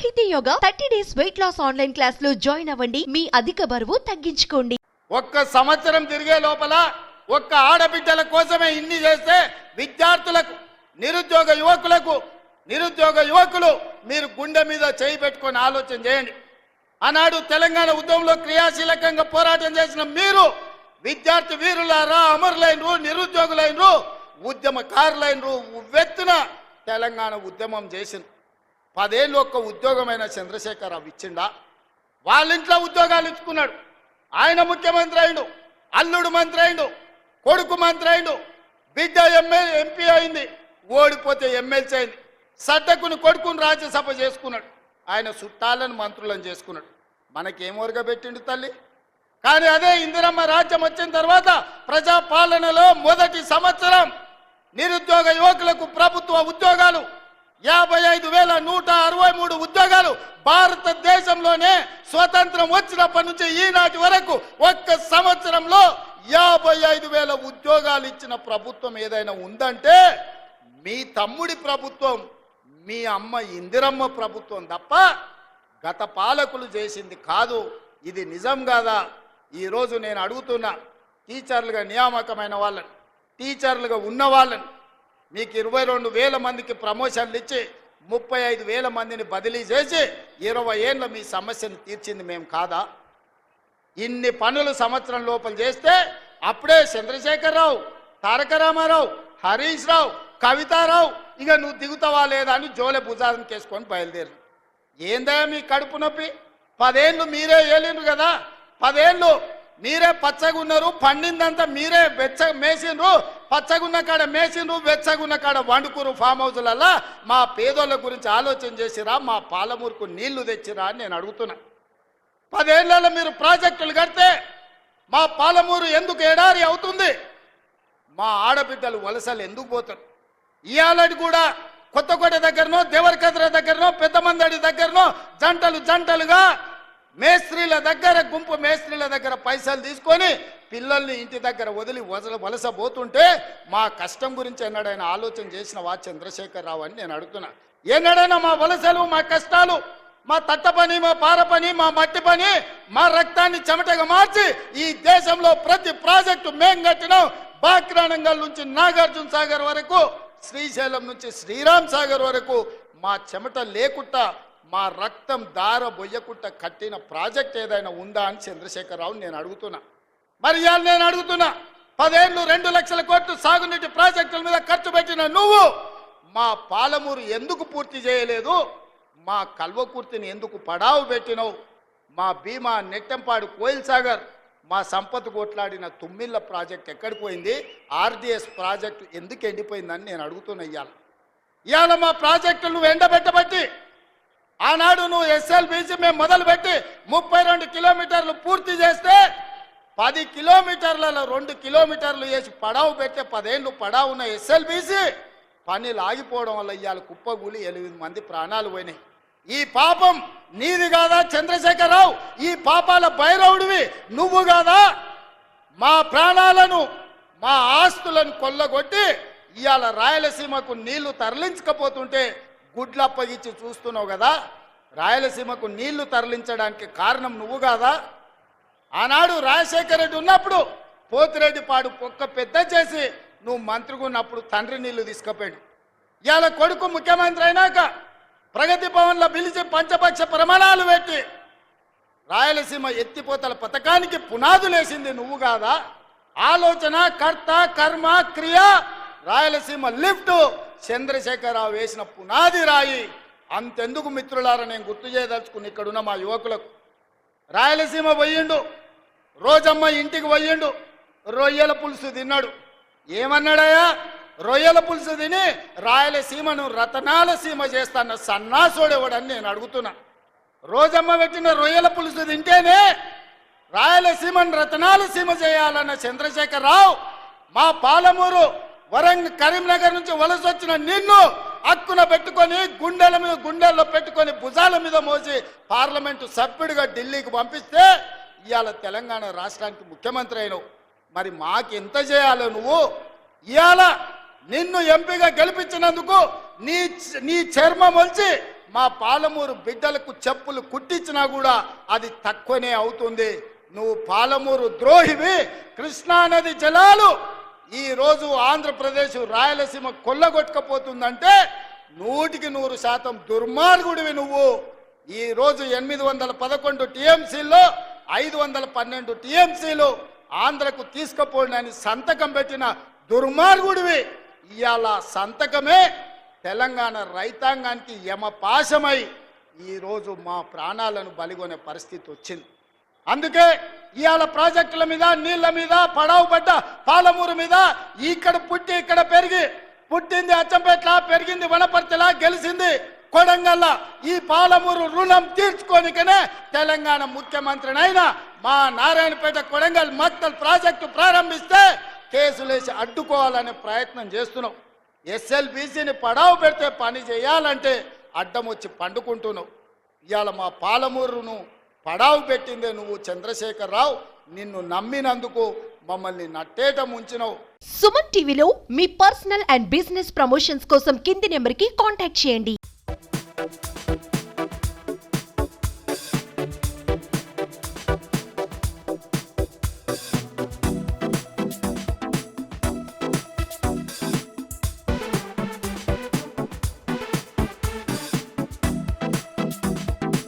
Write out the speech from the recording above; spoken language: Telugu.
సాహితీ yoga 30 days weight loss online class లో జాయిన్ అవ్వండి. మీ అధిక బరువు తగ్గించుకోండి. ఒక్క సంవత్సరం తిరిగే లోపల ఒక్క ఆడబిడ్డల కోసమే ఇన్ని చేస్తే విద్యార్థులకు నిరుద్యోగ యువకులు మీరు గుండె మీద చేయి పెట్టుకొని ఆలోచన చేయండి. ఆనాడు తెలంగాణ ఉద్యమంలో క్రియాశీలకంగా పోరాటం చేసిన మీరు విద్యార్థి వీరులారా, అమరులైనరు, నిరుద్యోగులైనరు, ఉద్యమకారులైనరు, ఉవ్వెత్తున తెలంగాణ ఉద్యమం చేసింది. 10 ఏళ్ళు ఒక్క ఉద్యోగమైన చంద్రశేఖరరావు ఇచ్చిండా? వాళ్ళ ఇంట్లో ఉద్యోగాలు ఇచ్చుకున్నాడు. ఆయన ముఖ్యమంత్రి అయిండు, అల్లుడు మంత్రి అయిండు, కొడుకు మంత్రి అయిండు, బిడ్డ ఎంపీ అయింది, ఓడిపోతే ఎమ్మెల్సీ అయింది, సడ్డకుని కొడుకుని రాజ్యసభ చేసుకున్నాడు, ఆయన చుట్టాలను మంత్రులను చేసుకున్నాడు. మనకేం ఒరగబెట్టిండు తల్లి? కానీ అదే ఇందిరమ్మ రాజ్యం వచ్చిన తర్వాత ప్రజాపాలనలో మొదటి సంవత్సరం నిరుద్యోగ యువకులకు ప్రభుత్వ ఉద్యోగాలు 55,163 ఉద్యోగాలు. భారతదేశంలోనే స్వతంత్రం వచ్చినప్పటి నుంచి ఈనాటి వరకు ఒక్క సంవత్సరంలో 55,000 ఉద్యోగాలు ఇచ్చిన ప్రభుత్వం ఏదైనా ఉందంటే మీ తమ్ముడి ప్రభుత్వం, మీ అమ్మ ఇందిరమ్మ ప్రభుత్వం తప్ప గత పాలకులు చేసింది కాదు. ఇది నిజం కాదా? ఈరోజు నేను అడుగుతున్నా, టీచర్లుగా నియామకమైన వాళ్ళని, టీచర్లుగా ఉన్న వాళ్ళని, మీకు 22,000 మందికి ప్రమోషన్లు ఇచ్చి 35,000 మందిని బదిలీ చేసి 20 ఏళ్ళ మీ సమస్యను తీర్చింది మేము కాదా? ఇన్ని పనులు సంవత్సరం లోపల చేస్తే అప్పుడే చంద్రశేఖరరావు, తారక రామారావు, హరీష్ రావు, కవితారావు ఇక నువ్వు దిగుతావా లేదా అని జోలె భుజాలను కేసుకొని బయలుదేరు. ఏందయ్యా మీ కడుపు నొప్పి? 10 ఏళ్ళు మీరే ఏలిండ్రు కదా, 10 ఏళ్ళు మీరే పచ్చగున్నారు, పండిందంతా మీరే మేసిండ్రు, పచ్చగున్న కాడ మేసిండ్రు, వెచ్చగున్న కాడ వండుకురు ఫామ్ హౌస్లల్లా. మా పేదోళ్ళ గురించి ఆలోచన చేసిరా? మా పాలమూరుకు నీళ్లు తెచ్చిరా అని నేను అడుగుతున్నా. 10 ఏళ్లలో మీరు ప్రాజెక్టులు కడితే మా పాలమూరు ఎందుకు ఎడారి అవుతుంది? మా ఆడబిడ్డలు వలసలు ఎందుకు పోతారు? ఇయాలటి కూడా కొత్తకోట దగ్గరనో, దేవరకద్ర దగ్గరనో, పెద్దమందడి దగ్గరనో జంటలుగా మేస్త్రీల దగ్గర, గుంపు మేస్త్రీల దగ్గర పైసలు తీసుకొని పిల్లల్ని ఇంటి దగ్గర వదిలి వలస పోతుంటే మా కష్టం గురించి ఎన్నడైనా ఆలోచన చేసినవా చంద్రశేఖరరావు అని నేను అడుగుతున్నా. ఎన్నడైనా మా వలసలు, మా కష్టాలు, మా తట్ట పని, మా పార పని, మా మట్టి పని, మా రక్తాన్ని చెమటగా మార్చి ఈ దేశంలో ప్రతి ప్రాజెక్టు మేం కట్టినాం. బాక్రానంగల్ నుంచి నాగార్జున సాగర్ వరకు, శ్రీశైలం నుంచి శ్రీరామ్ సాగర్ వరకు మా చెమట లేకుండా, మా రక్తం దార బొయ్యకుండా కట్టిన ప్రాజెక్ట్ ఏదైనా ఉందా అని చంద్రశేఖరరావు నేను అడుగుతున్నా. మరి ఇవాళ నేను అడుగుతున్నా, 10 ఏళ్ళు 2 లక్షల కోట్లు సాగునీటి ప్రాజెక్టుల మీద ఖర్చు పెట్టిన నువ్వు మా పాలమూరు ఎందుకు పూర్తి చేయలేదు? మా కల్వకుర్తిని ఎందుకు పడావు పెట్టినవు? మా భీమా, నెట్టెంపాడు, కోయిల్ సాగర్, మా సంపద కొట్లాడిన తుమ్మిళ్ళ ప్రాజెక్ట్ ఎక్కడికి పోయింది? ఆర్డిఎస్ ప్రాజెక్టు ఎందుకు ఎండిపోయిందని నేను అడుగుతున్నా. ఇవాళ మా ప్రాజెక్టులు నువ్వు ఎండబెట్టబట్టి, ఆనాడు నువ్వు ఎస్ఎల్బీసీ మేము మొదలుపెట్టి 32 కిలోమీటర్లు పూర్తి చేస్తే 10 కిలోమీటర్లలో 2 కిలోమీటర్లు వేసి పడావు పెట్టే 10 ఏళ్ళు పడావున్న ఎస్ఎల్బీసీ పనులు ఆగిపోవడం వల్ల ఇవాళ కుప్పగూలి 8 మంది ప్రాణాలు పోయినాయి. ఈ పాపం నీది కాదా చంద్రశేఖరరావు? ఈ పాపాల భైరవుడివి నువ్వు కాదా? మా ప్రాణాలను, మా ఆస్తులను కొల్లగొట్టి ఇవాళ రాయలసీమకు నీళ్లు తరలించకపోతుంటే గుడ్లు అప్పగించి చూస్తున్నావు కదా. రాయలసీమకు నీళ్లు తరలించడానికి కారణం నువ్వు కాదా? ఆనాడు రాజశేఖర రెడ్డి ఉన్నప్పుడు పోతిరెడ్డిపాడు పొక్క పెద్ద చేసి నువ్వు మంత్రిగా ఉన్నప్పుడు తండ్రి నీళ్లు తీసుకుపోయాడు. ఇవాళ కొడుకు ముఖ్యమంత్రి అయినాక ప్రగతి భవన్లో పిలిచి పంచపక్ష ప్రమాణాలు పెట్టి రాయలసీమ ఎత్తిపోతల పథకానికి పునాదులేసింది నువ్వు కాదా? ఆలోచన, కర్త, కర్మ, క్రియ, రాయలసీమ లిఫ్ట్ చంద్రశేఖరరావు వేసిన పునాది రాయి. అంతెందుకు మిత్రులారా, నేను గుర్తు చేయదలుచుకుని ఇక్కడున్న మా యువకులకు, రాయలసీమ పోయిండు, రోజమ్మ ఇంటికి పోయిండు, రొయ్యల పులుసు తిన్నాడు. ఏమన్నాడయ్యా? రొయ్యల పులుసు తిని రాయలసీమను రతనాల సీమ చేస్తాన్న సన్నాసోడేవాడని నేను అడుగుతున్నా. రోజమ్మ పెట్టిన రొయ్యల పులుసు తింటేనే రాయలసీమను రతనాల సీమ చేయాలన్న చంద్రశేఖరరావు మా పాలమూరు, వరంగల్, కరీంనగర్ నుంచి వలస వచ్చిన నిన్ను హక్కున పెట్టుకొని గుండెల్లో పెట్టుకొని భుజాల మీద మోసి పార్లమెంటు సభ్యుడిగా ఢిల్లీకి పంపిస్తే ఇవాళ తెలంగాణ రాష్ట్రానికి ముఖ్యమంత్రి అయినావు. మరి మాకు ఎంత చేయాలో నువ్వు? ఇవాళ నిన్ను ఎంపీగా గెలిపించినందుకు నీ చర్మం వచ్చి మా పాలమూరు బిడ్డలకు చెప్పులు కుట్టించినా కూడా అది తక్కువనే అవుతుంది. నువ్వు పాలమూరు ద్రోహివి. కృష్ణానది జలాలు ఈ రోజు ఆంధ్రప్రదేశ్ రాయలసీమ కొల్లగొట్టకపోతుందంటే 100% దుర్మార్గుడివి నువ్వు. ఈ రోజు 811 టీఎంసీల్లో 512 టీఎంసీలు ఆంధ్రకు తీసుకుపోండి అని సంతకం పెట్టిన దుర్మార్గుడివి. ఇవాళ సంతకమే తెలంగాణ రైతాంగానికి యమపాశమై ఈరోజు మా ప్రాణాలను బలిగొనే పరిస్థితి వచ్చింది. అందుకే ఇవాళ ప్రాజెక్టుల మీద, నీళ్ల మీద, పడావు పడ్డ పాలమూరు మీద, ఇక్కడ పుట్టి ఇక్కడ పెరిగి, పుట్టింది అచ్చంపేట్ల, పెరిగింది వనపర్తిలా, గెలిచింది కొడంగల్ల, ఈ పాలమూరు రుణం తీర్చుకోనికనే తెలంగాణ ముఖ్యమంత్రినైనా మా నారాయణపేట కొడంగల్ మక్తల్ ప్రాజెక్టు ప్రారంభిస్తే కేసులేసి అడ్డుకోవాలనే ప్రయత్నం చేస్తున్నావు. ఎస్ఎల్బీసీని పడావు పెడితే పని చేయాలంటే అడ్డం వచ్చి పండుకుంటున్నావు. ఇవాళ మా పాలమూరును పడావు పెట్టిందే నువ్వు చంద్రశేఖర్ రావు. నిన్ను నమ్మినందుకు మమ్మల్ని నట్టేట ముంచినవు. సుమన్ టీవీలో మీ పర్సనల్ అండ్ బిజినెస్ ప్రమోషన్స్ కోసం కింది నెంబర్కి కాంటాక్ట్ చేయండి.